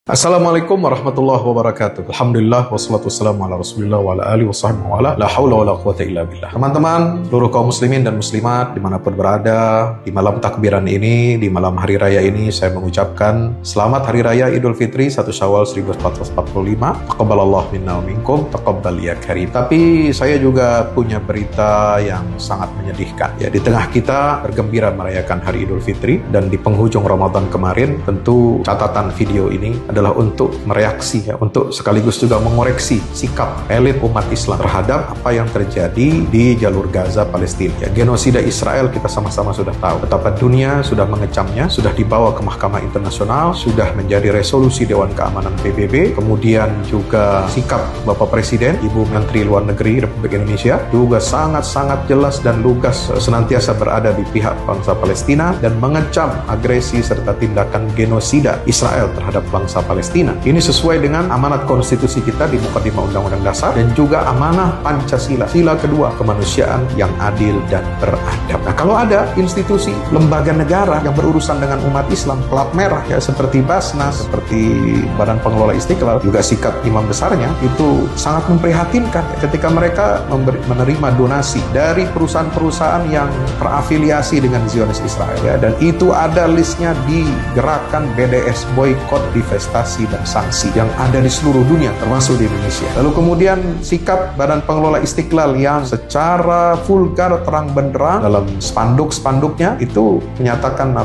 Assalamualaikum warahmatullahi wabarakatuh. Alhamdulillah wassalatu wassalamu ala Rasulillah wa ala alihi washabbihi wa ala la haula wala quwata illa billah. Teman-teman, seluruh kaum muslimin dan muslimat dimanapun berada, di malam takbiran ini, di malam hari raya ini, saya mengucapkan selamat hari raya Idul Fitri 1 Syawal 1445. Taqabbalallahu minna wa minkum, taqabbal ya karim. Tapi saya juga punya berita yang sangat menyedihkan. Ya, di tengah kita bergembira merayakan hari Idul Fitri dan di penghujung Ramadan kemarin, tentu catatan video ini adalah untuk mereaksi, ya, untuk sekaligus juga mengoreksi sikap elit umat Islam terhadap apa yang terjadi di jalur Gaza, Palestina. Ya, genosida Israel kita sama-sama sudah tahu betapa dunia sudah mengecamnya, sudah dibawa ke Mahkamah Internasional, sudah menjadi resolusi Dewan Keamanan PBB, kemudian juga sikap Bapak Presiden, Ibu Menteri Luar Negeri Republik Indonesia juga sangat-sangat jelas dan lugas senantiasa berada di pihak bangsa Palestina dan mengecam agresi serta tindakan genosida Israel terhadap bangsa Palestina. Ini sesuai dengan amanat konstitusi kita di Mukadimah Undang-Undang Dasar dan juga amanah Pancasila, sila kedua, kemanusiaan yang adil dan beradab. Nah, kalau ada institusi lembaga negara yang berurusan dengan umat Islam, pelat merah ya, seperti Basnas, seperti Badan Pengelola Istiqlal, juga sikap imam besarnya itu sangat memprihatinkan ya, ketika mereka menerima donasi dari perusahaan-perusahaan yang terafiliasi dengan Zionis Israel ya, dan itu ada listnya di gerakan BDS, boykot, divestasi dan sanksi yang ada di seluruh dunia termasuk di Indonesia. Lalu kemudian sikap Badan Pengelola Istiqlal yang secara vulgar terang benderang dalam spanduk-spanduknya itu menyatakan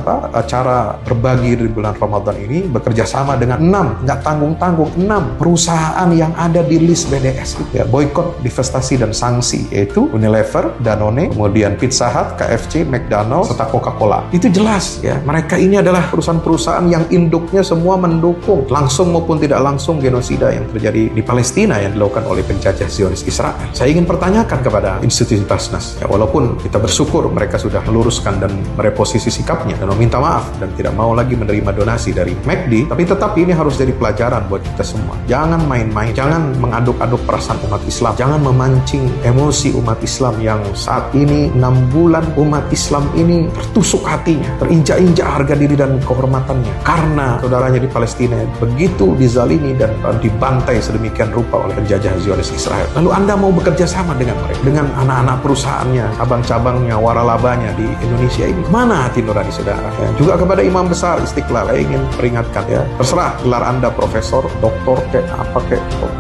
cara berbagi di bulan Ramadan ini bekerja sama dengan 6, nggak tanggung-tanggung, 6 perusahaan yang ada di list BDS ya, boykot, divestasi dan sanksi, yaitu Unilever, Danone, kemudian Pizza Hut, KFC, McDonald's, serta Coca-Cola. Itu jelas ya, mereka ini adalah perusahaan-perusahaan yang induknya semua mendukung langsung maupun tidak langsung genosida yang terjadi di Palestina yang dilakukan oleh penjajah Zionis Israel. Saya ingin pertanyakan kepada institusi Basnas ya, walaupun kita bersyukur mereka sudah meluruskan dan mereposisi sikapnya dan meminta maaf dan tidak mau lagi menerima donasi dari McD, tapi tetap ini harus jadi pelajaran buat kita semua. Jangan main-main, jangan mengaduk-aduk perasaan umat Islam, jangan memancing emosi umat Islam yang saat ini 6 bulan umat Islam ini tertusuk hatinya, terinjak-injak harga diri dan kehormatannya karena saudaranya di Palestina begitu dizalimi dan dibantai sedemikian rupa oleh penjajah Zionis Israel. Lalu Anda mau bekerja sama dengan mereka, dengan anak-anak perusahaannya, cabang-cabangnya, waralabanya di Indonesia ini. Kemana hati nurani saudara? Ya, juga kepada imam besar Istiqlal, saya ingin peringatkan ya, terserah gelar Anda profesor, doktor, apa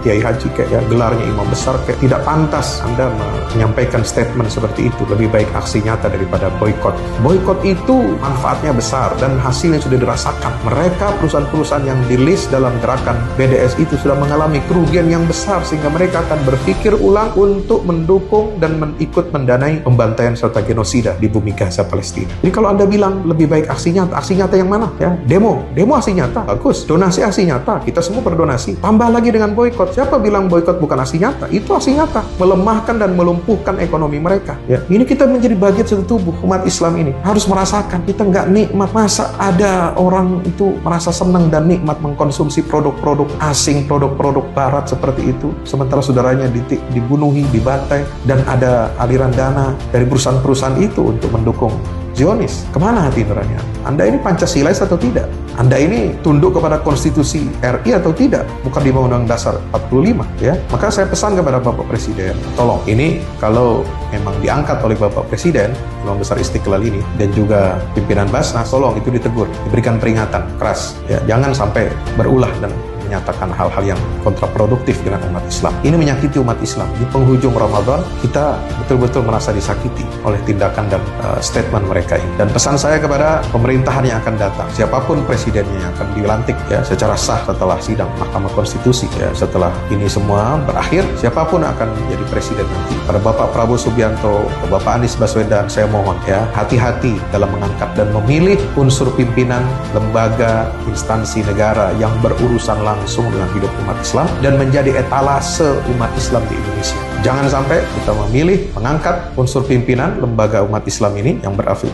kiai haji ya, gelarnya imam besar tidak pantas Anda menyampaikan statement seperti itu. Lebih baik aksi nyata daripada boykot. Boykot itu manfaatnya besar dan hasilnya sudah dirasakan. Mereka perusahaan-perusahaan yang di list dalam gerakan BDS itu sudah mengalami kerugian yang besar sehingga mereka akan berpikir ulang untuk mendukung dan ikut mendanai pembantaian serta genosida di bumi Gaza, Palestina. Jadi kalau Anda bilang lebih baik aksi nyata yang mana? Ya, demo aksi nyata, bagus. Donasi aksi nyata, kita semua berdonasi. Tambah lagi dengan boykot. Siapa bilang boykot bukan aksi nyata? Itu aksi nyata, melemahkan dan melumpuhkan ekonomi mereka. Ya, ini kita menjadi bagian satu tubuh umat Islam ini harus merasakan. Kita nggak nikmat, masa ada orang itu merasa senang dan nikmat mengkonsumsi produk-produk asing, produk-produk barat seperti itu, sementara saudaranya dibunuhi, dibantai, dan ada aliran dana dari perusahaan-perusahaan itu untuk mendukung Zionis. Kemana hati nurani Anda? Ini Pancasilais atau tidak? Anda ini tunduk kepada konstitusi RI atau tidak? Bukan di Undang-Undang Dasar 45 ya. Maka saya pesan kepada Bapak Presiden, tolong ini kalau memang diangkat oleh Bapak Presiden Imam Besar Istiqlal ini dan juga pimpinan Basnas, tolong itu ditegur, diberikan peringatan keras ya. Jangan sampai berulah dan menyatakan hal-hal yang kontraproduktif dengan umat Islam. Ini menyakiti umat Islam. Di penghujung Ramadan, kita betul-betul merasa disakiti oleh tindakan dan statement mereka ini. Dan pesan saya kepada pemerintahan yang akan datang, siapapun presidennya yang akan dilantik ya secara sah setelah sidang Mahkamah Konstitusi ya, setelah ini semua berakhir, siapapun akan menjadi presiden nanti. Pada Bapak Prabowo Subianto, Bapak Anies Baswedan, saya mohon ya, hati-hati dalam mengangkat dan memilih unsur pimpinan lembaga instansi negara yang berurusan langsung dengan hidup umat Islam dan menjadi etalase umat Islam di Indonesia. Jangan sampai kita memilih mengangkat unsur pimpinan lembaga umat Islam ini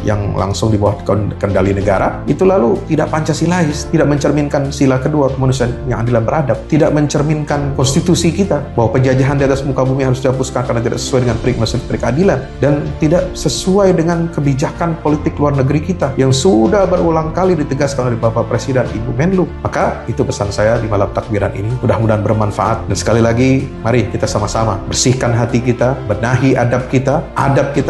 yang langsung di bawah kendali negara, itu lalu tidak Pancasilais, tidak mencerminkan sila kedua kemanusiaan yang adil dan beradab, tidak mencerminkan konstitusi kita bahwa penjajahan di atas muka bumi harus dihapuskan karena tidak sesuai dengan prinsip keadilan, dan tidak sesuai dengan kebijakan politik luar negeri kita yang sudah berulang kali ditegaskan oleh Bapak Presiden, Ibu Menlu. Maka itu pesan saya di malam takbiran ini, mudah-mudahan bermanfaat. Dan sekali lagi, mari kita sama-sama bersihkan hati kita, benahi adab kita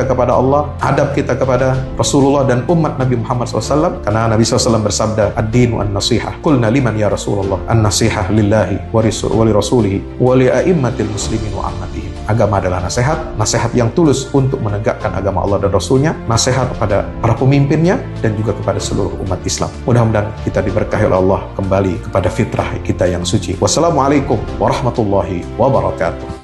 kepada Allah, adab kita kepada Rasulullah dan umat Nabi Muhammad SAW, karena Nabi SAW bersabda, ad-dinu an-nasihah. Qulna liman ya Rasulullah? An-nasihah lillahi wa li rasulihi wa li a'immatil muslimin wa ammatihim. Agama adalah nasihat yang tulus untuk menegakkan agama Allah dan Rasulnya, nasihat kepada para pemimpinnya, dan juga kepada seluruh umat Islam. Mudah-mudahan kita diberkahi oleh Allah kembali kepada fitrah kita yang suci. Wassalamualaikum warahmatullahi wabarakatuh.